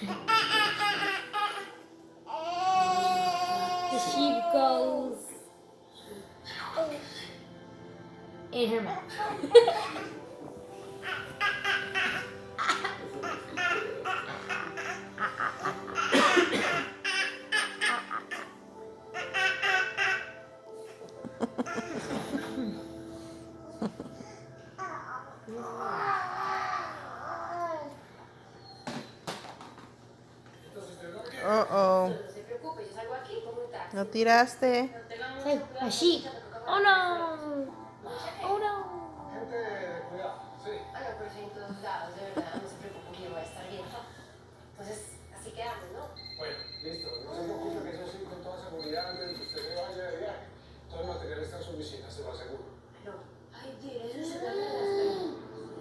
The sheep goes in her mouth. Oh, lo tiraste. Say, a sheep. Oh no! Oh no! Gente, cuidado, sí. Ay, pero si en todos lados, de verdad, no se preocupe que yo voy a estar bien. Entonces, así quedamos, ¿no? Bueno, listo. No se preocupe que eso sí, con toda seguridad, antes de que usted se vaya de viaje, todo el material está en su oficina, se lo aseguro. No. Ay, Dios, eso es una